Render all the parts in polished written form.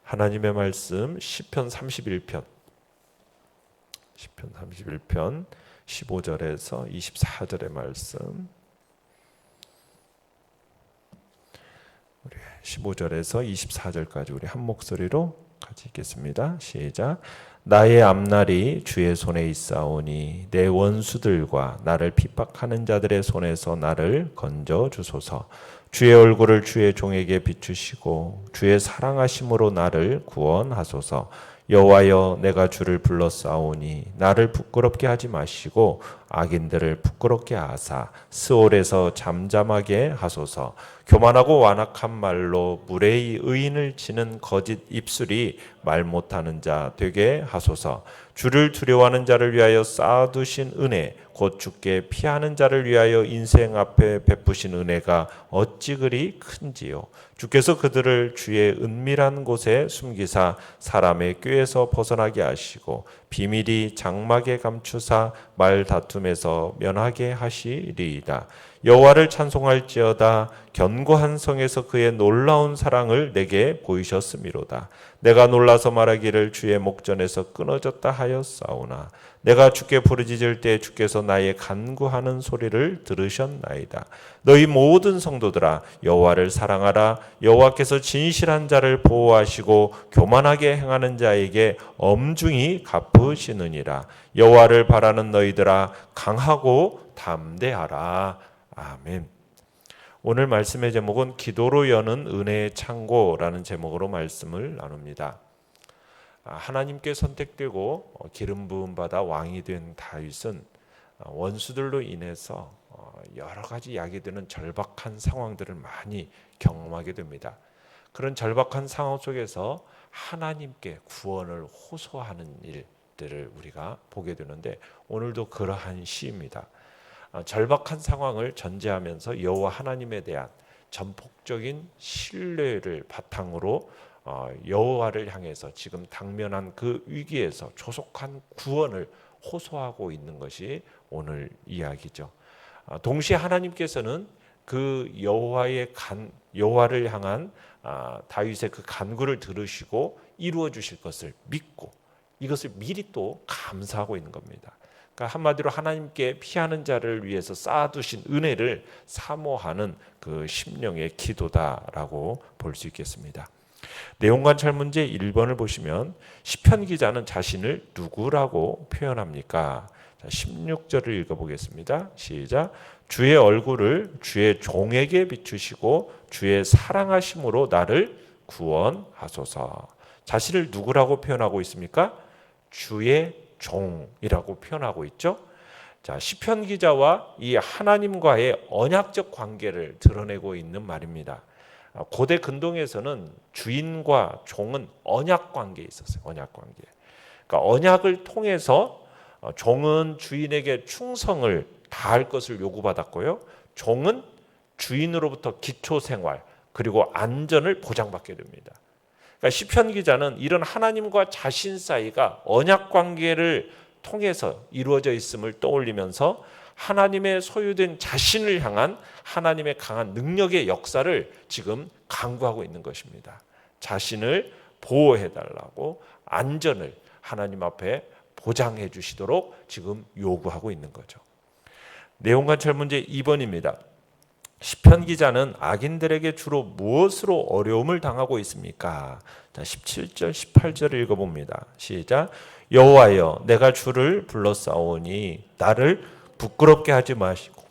하나님의 말씀 시편 31편 15절에서 24절의 말씀, 15절에서 24절까지 우리 한 목소리로 같이 읽겠습니다. 시작. 나의 앞날이 주의 손에 있사오니 내 원수들과 나를 핍박하는 자들의 손에서 나를 건져 주소서. 주의 얼굴을 주의 종에게 비추시고 주의 사랑하심으로 나를 구원하소서. 여호와여, 내가 주를 불렀사오니 나를 부끄럽게 하지 마시고 악인들을 부끄럽게 하사 스올에서 잠잠하게 하소서. 교만하고 완악한 말로 무례히 의인을 치는 거짓 입술이 말 못하는 자 되게 하소서. 주를 두려워하는 자를 위하여 쌓아두신 은혜, 곧 주께 피하는 자를 위하여 인생 앞에 베푸신 은혜가 어찌 그리 큰지요. 주께서 그들을 주의 은밀한 곳에 숨기사 사람의 꾀에서 벗어나게 하시고 비밀이 장막에 감추사 말 다툼에서 면하게 하시리이다. 여호와를 찬송할지어다. 견고한 성에서 그의 놀라운 사랑을 내게 보이셨음이로다. 내가 놀라서 말하기를 주의 목전에서 끊어졌다 하였사오나 내가 주께 부르짖을 때 주께서 나의 간구하는 소리를 들으셨나이다. 너희 모든 성도들아, 여호와를 사랑하라. 여호와께서 진실한 자를 보호하시고 교만하게 행하는 자에게 엄중히 갚으시느니라. 여호와를 바라는 너희들아, 강하고 담대하라. 아멘. 오늘 말씀의 제목은 기도로 여는 은혜의 창고라는 제목으로 말씀을 나눕니다. 하나님께 선택되고 기름 부음 받아 왕이 된 다윗은 원수들로 인해서 여러 가지 약이 드는 절박한 상황들을 많이 경험하게 됩니다. 그런 절박한 상황 속에서 하나님께 구원을 호소하는 일들을 우리가 보게 되는데, 오늘도 그러한 시입니다. 절박한 상황을 전제하면서 여호와 하나님에 대한 전폭적인 신뢰를 바탕으로 여호와를 향해서 지금 당면한 그 위기에서 조속한 구원을 호소하고 있는 것이 오늘 이야기죠. 동시에 하나님께서는 그 여호와를 향한 다윗의 그 간구를 들으시고 이루어 주실 것을 믿고 이것을 미리 또 감사하고 있는 겁니다. 그러니까 한마디로 하나님께 피하는 자를 위해서 쌓아두신 은혜를 사모하는 그 심령의 기도다라고 볼 수 있겠습니다. 내용관찰 문제 1번을 보시면 시편 기자는 자신을 누구라고 표현합니까? 16절을 읽어보겠습니다. 시작. 주의 얼굴을 주의 종에게 비추시고 주의 사랑하심으로 나를 구원하소서. 자신을 누구라고 표현하고 있습니까? 주의 종이라고 표현하고 있죠. 자, 시편 기자와 이 하나님과의 언약적 관계를 드러내고 있는 말입니다. 고대 근동에서는 주인과 종은 언약 관계에 있었어요. 언약 관계. 그러니까 언약을 통해서 종은 주인에게 충성을 다할 것을 요구받았고요. 종은 주인으로부터 기초 생활 그리고 안전을 보장받게 됩니다. 그러니까 시편 기자는 이런 하나님과 자신 사이가 언약 관계를 통해서 이루어져 있음을 떠올리면서 하나님의 소유된 자신을 향한 하나님의 강한 능력의 역사를 지금 간구하고 있는 것입니다. 자신을 보호해달라고 안전을 하나님 앞에 보장해 주시도록 지금 요구하고 있는 거죠. 내용관찰 문제 2번입니다. 시편 기자는 악인들에게 주로 무엇으로 어려움을 당하고 있습니까? 17절, 18절을 읽어봅니다. 시작. 여호와여, 내가 주를 불렀사오니 나를 부끄럽게 하지 마시고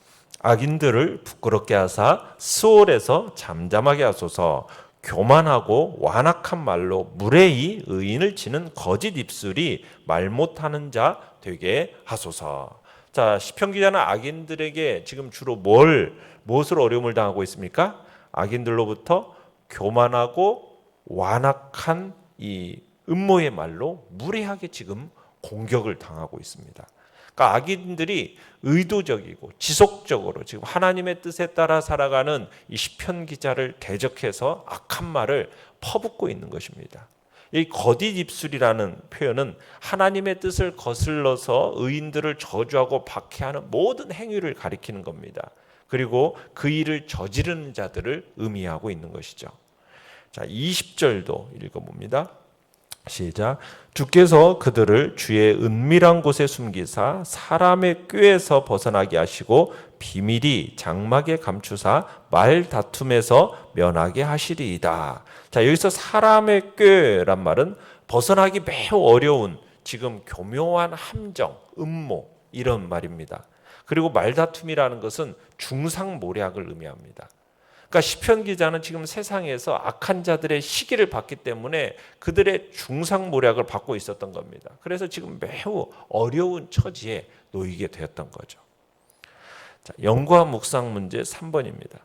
악인들을 부끄럽게 하사 스올에서 잠잠하게 하소서. 교만하고 완악한 말로 무례히 의인을 치는 거짓 입술이 말 못하는 자 되게 하소서. 자, 시편 기자는 악인들에게 지금 주로 무엇으로 어려움을 당하고 있습니까? 악인들로부터 교만하고 완악한 이 음모의 말로 무례하게 지금 공격을 당하고 있습니다. 그러니까 악인들이 의도적이고 지속적으로 지금 하나님의 뜻에 따라 살아가는 이 시편 기자를 대적해서 악한 말을 퍼붓고 있는 것입니다. 이 거짓 입술이라는 표현은 하나님의 뜻을 거슬러서 의인들을 저주하고 박해하는 모든 행위를 가리키는 겁니다. 그리고 그 일을 저지르는 자들을 의미하고 있는 것이죠. 자, 20절도 읽어봅니다. 시작. 주께서 그들을 주의 은밀한 곳에 숨기사 사람의 꾀에서 벗어나게 하시고 비밀이 장막에 감추사 말 다툼에서 면하게 하시리이다. 자, 여기서 사람의 꾀란 말은 벗어나기 매우 어려운 지금 교묘한 함정, 음모 이런 말입니다. 그리고 말다툼이라는 것은 중상모략을 의미합니다. 그러니까 시편 기자는 지금 세상에서 악한 자들의 시기를 받기 때문에 그들의 중상모략을 받고 있었던 겁니다. 그래서 지금 매우 어려운 처지에 놓이게 되었던 거죠. 자, 연구와 묵상 문제 3번입니다.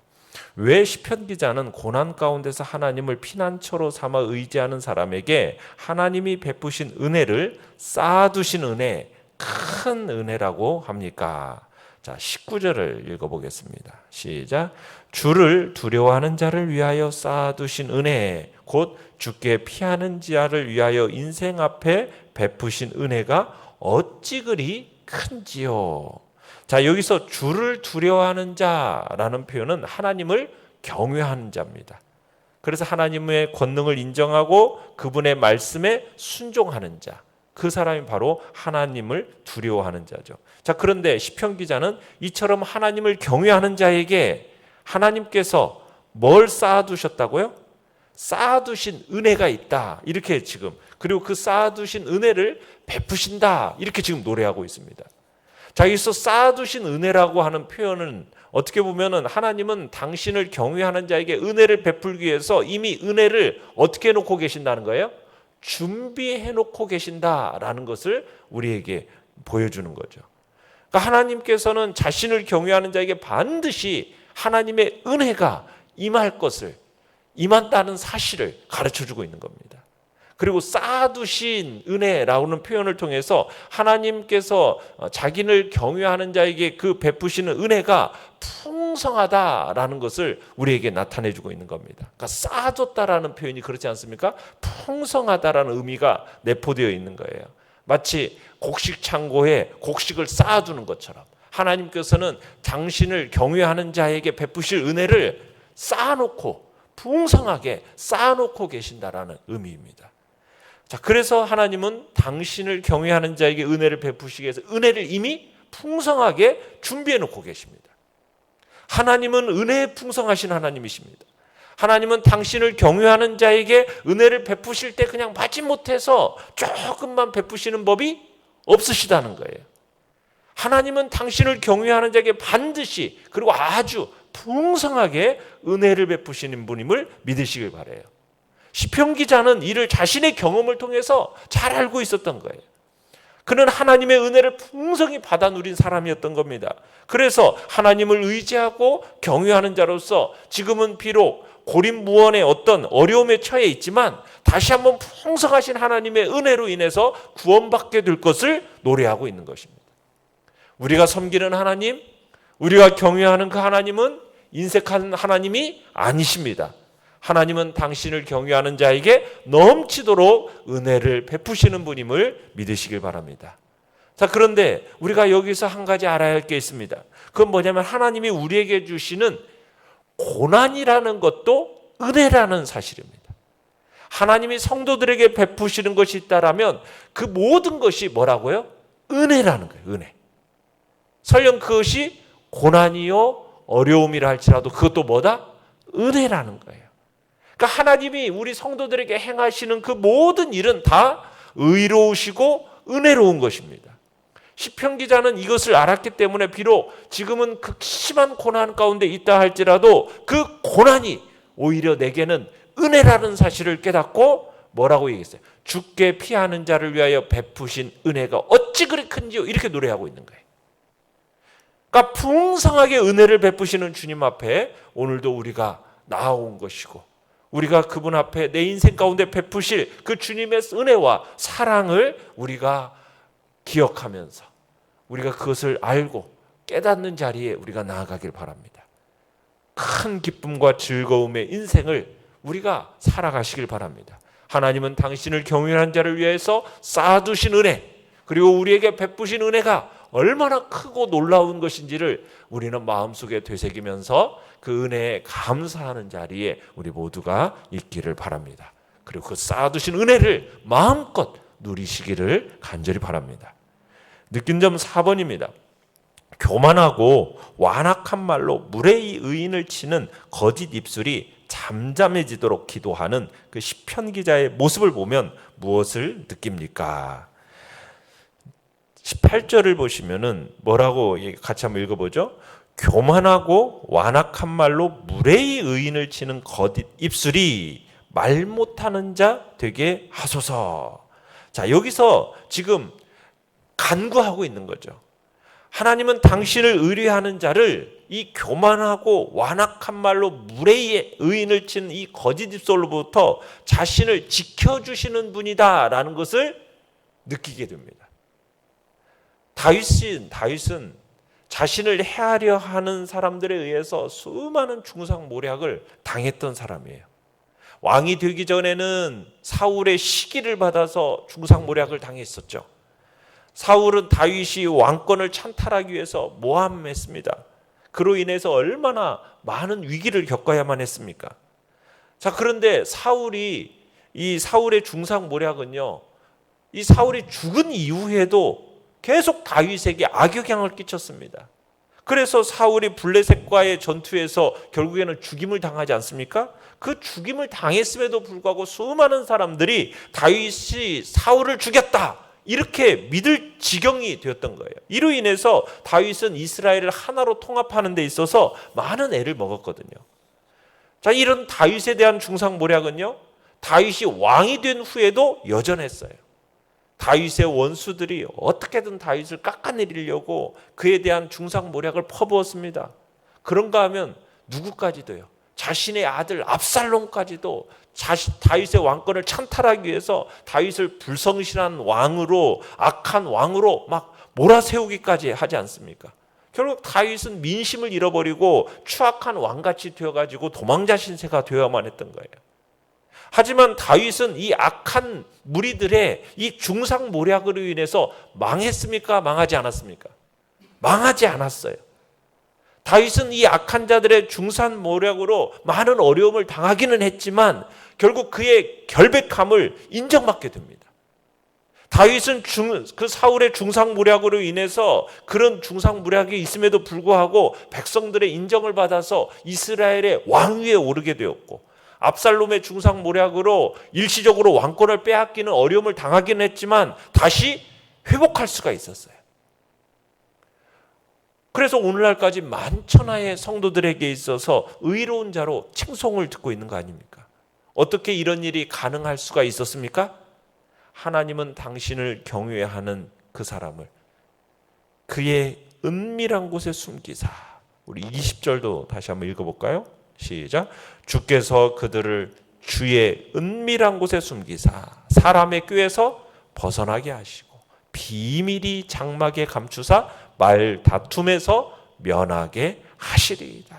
왜 시편 기자는 고난 가운데서 하나님을 피난처로 삼아 의지하는 사람에게 하나님이 베푸신 은혜를 쌓아두신 은혜, 큰 은혜라고 합니까? 자, 19절을 읽어보겠습니다. 시작. 주를 두려워하는 자를 위하여 쌓아두신 은혜, 곧 주께 피하는 자를 위하여 인생 앞에 베푸신 은혜가 어찌 그리 큰지요. 자, 여기서 주를 두려워하는 자라는 표현은 하나님을 경외하는 자입니다. 그래서 하나님의 권능을 인정하고 그분의 말씀에 순종하는 자, 그 사람이 바로 하나님을 두려워하는 자죠. 자, 그런데 시편 기자는 이처럼 하나님을 경외하는 자에게 하나님께서 뭘 쌓아두셨다고요? 쌓아두신 은혜가 있다. 이렇게 지금, 그리고 그 쌓아두신 은혜를 베푸신다. 이렇게 지금 노래하고 있습니다. 자, 여기서 쌓아두신 은혜라고 하는 표현은 어떻게 보면은 하나님은 당신을 경외하는 자에게 은혜를 베풀기 위해서 이미 은혜를 어떻게 해놓고 계신다는 거예요? 준비해놓고 계신다라는 것을 우리에게 보여주는 거죠. 그러니까 하나님께서는 자신을 경외하는 자에게 반드시 하나님의 은혜가 임할 것을, 임한다는 사실을 가르쳐주고 있는 겁니다. 그리고 쌓아두신 은혜라는 표현을 통해서 하나님께서 자기를 경외하는 자에게 그 베푸시는 은혜가 풍성하다라는 것을 우리에게 나타내주고 있는 겁니다. 그러니까 쌓아뒀다라는 표현이 그렇지 않습니까? 풍성하다라는 의미가 내포되어 있는 거예요. 마치 곡식 창고에 곡식을 쌓아두는 것처럼 하나님께서는 당신을 경외하는 자에게 베푸실 은혜를 쌓아놓고 풍성하게 쌓아놓고 계신다라는 의미입니다. 자, 그래서 하나님은 당신을 경외하는 자에게 은혜를 베푸시기 위해서 은혜를 이미 풍성하게 준비해 놓고 계십니다. 하나님은 은혜에 풍성하신 하나님이십니다. 하나님은 당신을 경외하는 자에게 은혜를 베푸실 때 그냥 마지못해서 조금만 베푸시는 법이 없으시다는 거예요. 하나님은 당신을 경외하는 자에게 반드시 그리고 아주 풍성하게 은혜를 베푸시는 분임을 믿으시길 바라요. 시편 기자는 이를 자신의 경험을 통해서 잘 알고 있었던 거예요. 그는 하나님의 은혜를 풍성히 받아 누린 사람이었던 겁니다. 그래서 하나님을 의지하고 경외하는 자로서 지금은 비록 고립무원의 어떤 어려움에 처해 있지만 다시 한번 풍성하신 하나님의 은혜로 인해서 구원받게 될 것을 노래하고 있는 것입니다. 우리가 섬기는 하나님, 우리가 경외하는 그 하나님은 인색한 하나님이 아니십니다. 하나님은 당신을 경외하는 자에게 넘치도록 은혜를 베푸시는 분임을 믿으시길 바랍니다. 자, 그런데 우리가 여기서 한 가지 알아야 할 게 있습니다. 그건 뭐냐면 하나님이 우리에게 주시는 고난이라는 것도 은혜라는 사실입니다. 하나님이 성도들에게 베푸시는 것이 있다라면 그 모든 것이 뭐라고요? 은혜라는 거예요. 은혜. 설령 그것이 고난이요 어려움이라 할지라도 그것도 뭐다? 은혜라는 거예요. 그러니까 하나님이 우리 성도들에게 행하시는 그 모든 일은 다 의로우시고 은혜로운 것입니다. 시편 기자는 이것을 알았기 때문에 비록 지금은 극심한 고난 가운데 있다 할지라도 그 고난이 오히려 내게는 은혜라는 사실을 깨닫고 뭐라고 얘기했어요? 주께 피하는 자를 위하여 베푸신 은혜가 어찌 그리 큰지요? 이렇게 노래하고 있는 거예요. 그러니까 풍성하게 은혜를 베푸시는 주님 앞에 오늘도 우리가 나아온 것이고 우리가 그분 앞에 내 인생 가운데 베푸실 그 주님의 은혜와 사랑을 우리가 기억하면서 우리가 그것을 알고 깨닫는 자리에 우리가 나아가길 바랍니다. 큰 기쁨과 즐거움의 인생을 우리가 살아가시길 바랍니다. 하나님은 당신을 경외하는 자를 위해서 쌓아두신 은혜 그리고 우리에게 베푸신 은혜가 얼마나 크고 놀라운 것인지를 우리는 마음속에 되새기면서 그 은혜에 감사하는 자리에 우리 모두가 있기를 바랍니다. 그리고 그 쌓아두신 은혜를 마음껏 누리시기를 간절히 바랍니다. 느낀 점 4번입니다. 교만하고 완악한 말로 무례히 의인을 치는 거짓 입술이 잠잠해지도록 기도하는 그 시편 기자의 모습을 보면 무엇을 느낍니까? 18절을 보시면은 뭐라고 같이 한번 읽어보죠. 교만하고 완악한 말로 무례히 의인을 치는 거짓 입술이 말 못하는 자 되게 하소서. 자, 여기서 지금 간구하고 있는 거죠. 하나님은 당신을 의뢰하는 자를 이 교만하고 완악한 말로 무례히 의인을 치는 이 거짓 입술로부터 자신을 지켜주시는 분이다라는 것을 느끼게 됩니다. 다윗은 자신을 해하려 하는 사람들에 의해서 수많은 중상모략을 당했던 사람이에요. 왕이 되기 전에는 사울의 시기를 받아서 중상모략을 당했었죠. 사울은 다윗이 왕권을 찬탈하기 위해서 모함했습니다. 그로 인해서 얼마나 많은 위기를 겪어야만 했습니까? 자, 그런데 이 사울의 중상모략은요, 이 사울이 죽은 이후에도 계속 다윗에게 악영향을 끼쳤습니다. 그래서 사울이 블레셋과의 전투에서 결국에는 죽임을 당하지 않습니까? 그 죽임을 당했음에도 불구하고 수많은 사람들이 다윗이 사울을 죽였다 이렇게 믿을 지경이 되었던 거예요. 이로 인해서 다윗은 이스라엘을 하나로 통합하는 데 있어서 많은 애를 먹었거든요. 자, 이런 다윗에 대한 중상모략은요, 다윗이 왕이 된 후에도 여전했어요. 다윗의 원수들이 어떻게든 다윗을 깎아내리려고 그에 대한 중상모략을 퍼부었습니다. 그런가 하면 누구까지도요. 자신의 아들 압살롬까지도 다윗의 왕권을 찬탈하기 위해서 다윗을 불성실한 왕으로, 악한 왕으로 막 몰아세우기까지 하지 않습니까? 결국 다윗은 민심을 잃어버리고 추악한 왕같이 되어가지고 도망자 신세가 되어야만 했던 거예요. 하지만 다윗은 이 악한 무리들의 이 중상모략으로 인해서 망했습니까? 망하지 않았습니까? 망하지 않았어요. 다윗은 이 악한 자들의 중상모략으로 많은 어려움을 당하기는 했지만 결국 그의 결백함을 인정받게 됩니다. 다윗은 그 사울의 중상모략으로 인해서 그런 중상모략이 있음에도 불구하고 백성들의 인정을 받아서 이스라엘의 왕위에 오르게 되었고, 압살롬의 중상모략으로 일시적으로 왕권을 빼앗기는 어려움을 당하기는 했지만 다시 회복할 수가 있었어요. 그래서 오늘날까지 만천하의 성도들에게 있어서 의로운 자로 칭송을 듣고 있는 거 아닙니까? 어떻게 이런 일이 가능할 수가 있었습니까? 하나님은 당신을 경외하는 그 사람을 그의 은밀한 곳에 숨기사. 우리 20절도 다시 한번 읽어볼까요? 시작. 주께서 그들을 주의 은밀한 곳에 숨기사 사람의 꾀에서 벗어나게 하시고 비밀이 장막에 감추사 말 다툼에서 면하게 하시리이다.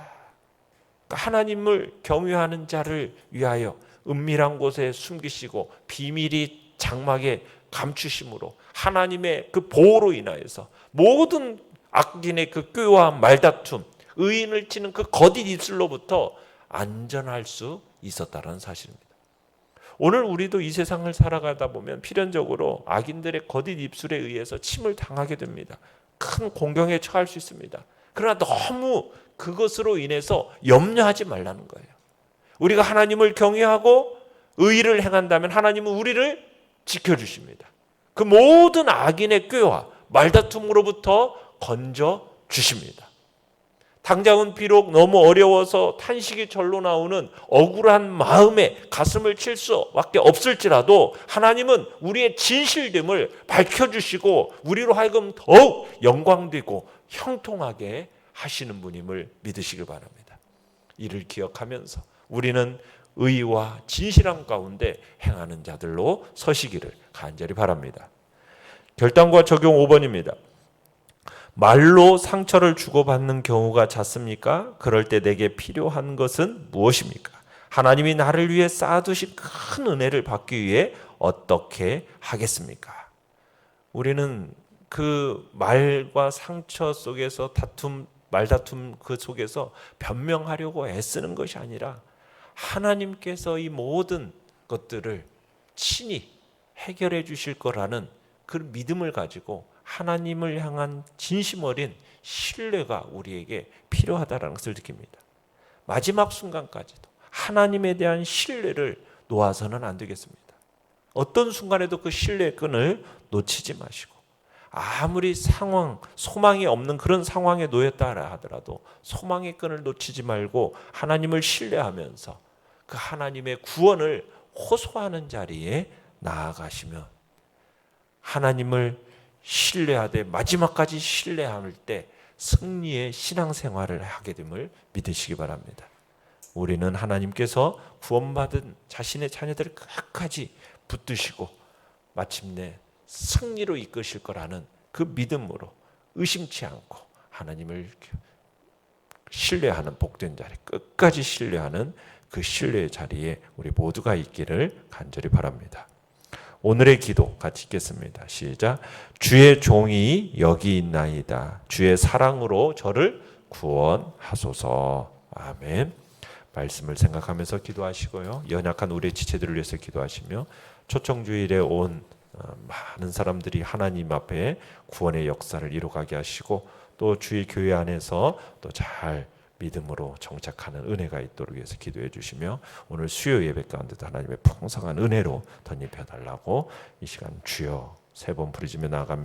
그러니까 하나님을 경외하는 자를 위하여 은밀한 곳에 숨기시고 비밀이 장막에 감추심으로 하나님의 그 보호로 인하여서 모든 악인의 그 꾀와 말다툼, 의인을 치는 그 거짓 입술로부터 안전할 수 있었다는 사실입니다. 오늘 우리도 이 세상을 살아가다 보면 필연적으로 악인들의 거짓 입술에 의해서 침을 당하게 됩니다. 큰 공경에 처할 수 있습니다. 그러나 너무 그것으로 인해서 염려하지 말라는 거예요. 우리가 하나님을 경외하고 의의를 행한다면 하나님은 우리를 지켜주십니다. 그 모든 악인의 꾀와 말다툼으로부터 건져 주십니다. 당장은 비록 너무 어려워서 탄식이 절로 나오는 억울한 마음에 가슴을 칠 수밖에 없을지라도 하나님은 우리의 진실됨을 밝혀주시고 우리로 하여금 더욱 영광되고 형통하게 하시는 분임을 믿으시길 바랍니다. 이를 기억하면서 우리는 의와 진실함 가운데 행하는 자들로 서시기를 간절히 바랍니다. 결단과 적용 5번입니다. 말로 상처를 주고받는 경우가 잦습니까? 그럴 때 내게 필요한 것은 무엇입니까? 하나님이 나를 위해 쌓아두신 큰 은혜를 받기 위해 어떻게 하겠습니까? 우리는 그 말과 상처 속에서 말다툼 그 속에서 변명하려고 애쓰는 것이 아니라 하나님께서 이 모든 것들을 친히 해결해 주실 거라는 그 믿음을 가지고 하나님을 향한 진심 어린 신뢰가 우리에게 필요하다는 것을 느낍니다. 마지막 순간까지도 하나님에 대한 신뢰를 놓아서는 안 되겠습니다. 어떤 순간에도 그 신뢰의 끈을 놓치지 마시고, 아무리 소망이 없는 그런 상황에 놓였다 하더라도 소망의 끈을 놓치지 말고 하나님을 신뢰하면서 그 하나님의 구원을 호소하는 자리에 나아가시면, 하나님을 신뢰하되 마지막까지 신뢰할 때 승리의 신앙생활을 하게 됨을 믿으시기 바랍니다. 우리는 하나님께서 구원받은 자신의 자녀들을 끝까지 붙드시고 마침내 승리로 이끄실 거라는 그 믿음으로 의심치 않고 하나님을 신뢰하는 복된 자리, 끝까지 신뢰하는 그 신뢰의 자리에 우리 모두가 있기를 간절히 바랍니다. 오늘의 기도 같이 읽겠습니다. 시작. 주의 종이 여기 있나이다. 주의 사랑으로 저를 구원하소서. 아멘. 말씀을 생각하면서 기도하시고요. 연약한 우리의 지체들을 위해서 기도하시며, 초청주일에 온 많은 사람들이 하나님 앞에 구원의 역사를 이루어가게 하시고, 또 주의 교회 안에서 또 잘 믿음으로 정착하는 은혜가 있도록 위해서 기도해 주시며, 오늘 수요 예배 가운데도 하나님의 풍성한 은혜로 덧입혀 달라고 이 시간 주여 3번 부르짖며 나아갑니다.